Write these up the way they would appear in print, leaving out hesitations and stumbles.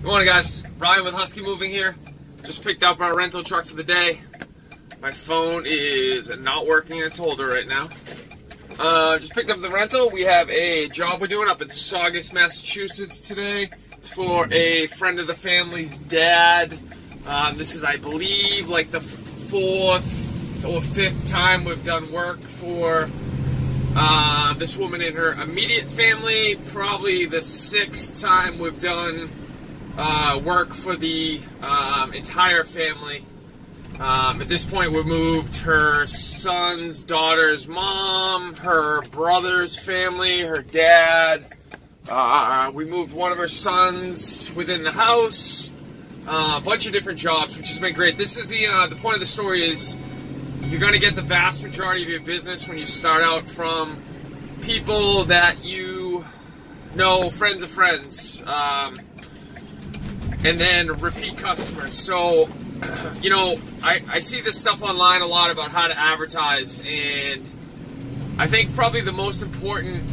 Good morning, guys. Brian with Husky Moving here. Just picked up our rental truck for the day. My phone is not working in its holder right now. Just picked up the rental. We have a job we're doing up in Saugus, Massachusetts today. It's for a friend of the family's dad. This is, I believe, like the fourth or fifth time we've done work for this woman and her immediate family. Probably the sixth time we've done work for the entire family. At this point, we moved her son's daughter's mom, her brother's family, her dad. We moved one of her sons within the house. A bunch of different jobs, which has been great. This is the point of the story is you're going to get the vast majority of your business when you start out from people that you know, friends of friends, and then repeat customers. So, you know, I see this stuff online a lot about how to advertise, and I think probably the most important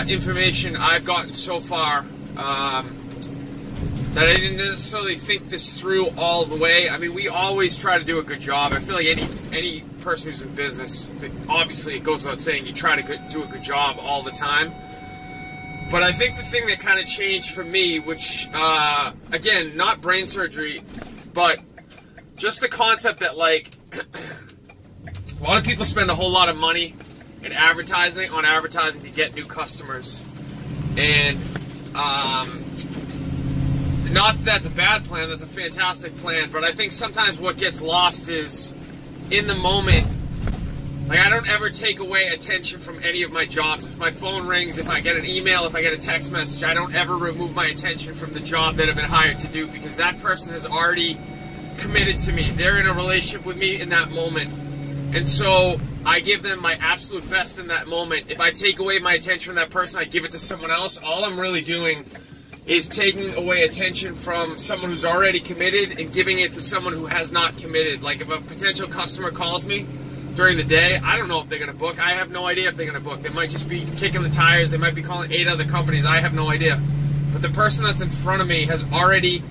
information I've gotten so far, that I didn't necessarily think this through all the way. I mean, we always try to do a good job. I feel like any person who's in business, obviously it goes without saying, you try to do a good job all the time. But I think the thing that kind of changed for me, which, again, not brain surgery, but just the concept that, like, a lot of people spend a whole lot of money on advertising to get new customers. And not that that's a bad plan, that's a fantastic plan, but I think sometimes what gets lost is in the moment. Like, I don't ever take away attention from any of my jobs. If my phone rings, if I get an email, if I get a text message, I don't ever remove my attention from the job that I've been hired to do, because that person has already committed to me. They're in a relationship with me in that moment. And so I give them my absolute best in that moment. If I take away my attention from that person, I give it to someone else, all I'm really doing is taking away attention from someone who's already committed and giving it to someone who has not committed. Like, if a potential customer calls me during the day, I don't know if they're going to book. I have no idea if they're going to book. They might just be kicking the tires. They might be calling 8 other companies. I have no idea. But the person that's in front of me has already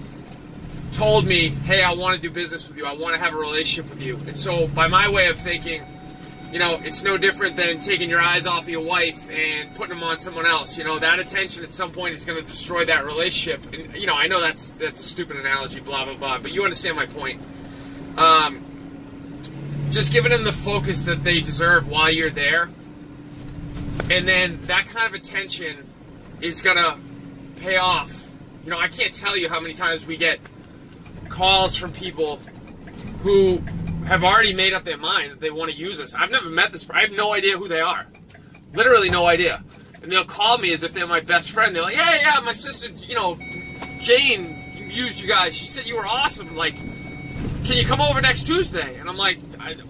told me, hey, I want to do business with you. I want to have a relationship with you. And so by my way of thinking, you know, it's no different than taking your eyes off of your wife and putting them on someone else. You know, that attention at some point is going to destroy that relationship. And, you know, I know that's a stupid analogy, blah, blah, blah, but you understand my point. Just giving them the focus that they deserve while you're there. And then that kind of attention is going to pay off. You know, I can't tell you how many times we get calls from people who have already made up their mind that they want to use us. I've never met this person. I have no idea who they are. Literally no idea. And they'll call me as if they're my best friend. They're like, hey, yeah, my sister, you know, Jane used you guys. She said you were awesome. Like, can you come over next Tuesday? And I'm like,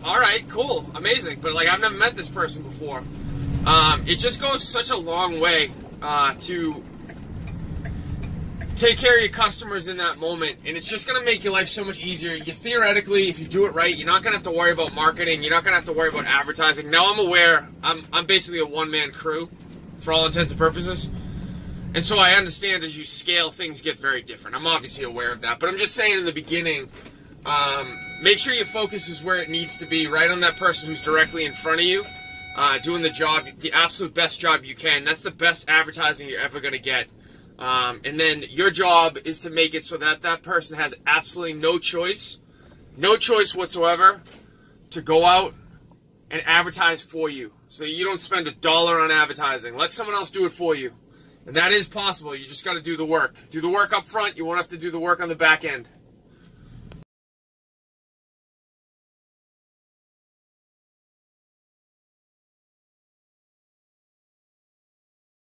all right, cool, amazing. But, like, I've never met this person before. It just goes such a long way to take care of your customers in that moment, and it's just going to make your life so much easier. You theoretically, if you do it right, you're not going to have to worry about marketing. You're not going to have to worry about advertising. Now I'm aware I'm basically a one-man crew for all intents and purposes, and so I understand as you scale, things get very different. I'm obviously aware of that, but I'm just saying in the beginning, make sure your focus is where it needs to be, right on that person who's directly in front of you, doing the job, the absolute best job you can. That's the best advertising you're ever going to get. And then your job is to make it so that that person has absolutely no choice whatsoever to go out and advertise for you. So you don't spend $1 on advertising. Let someone else do it for you. And that is possible. You just got to do the work. Do the work up front. You won't have to do the work on the back end.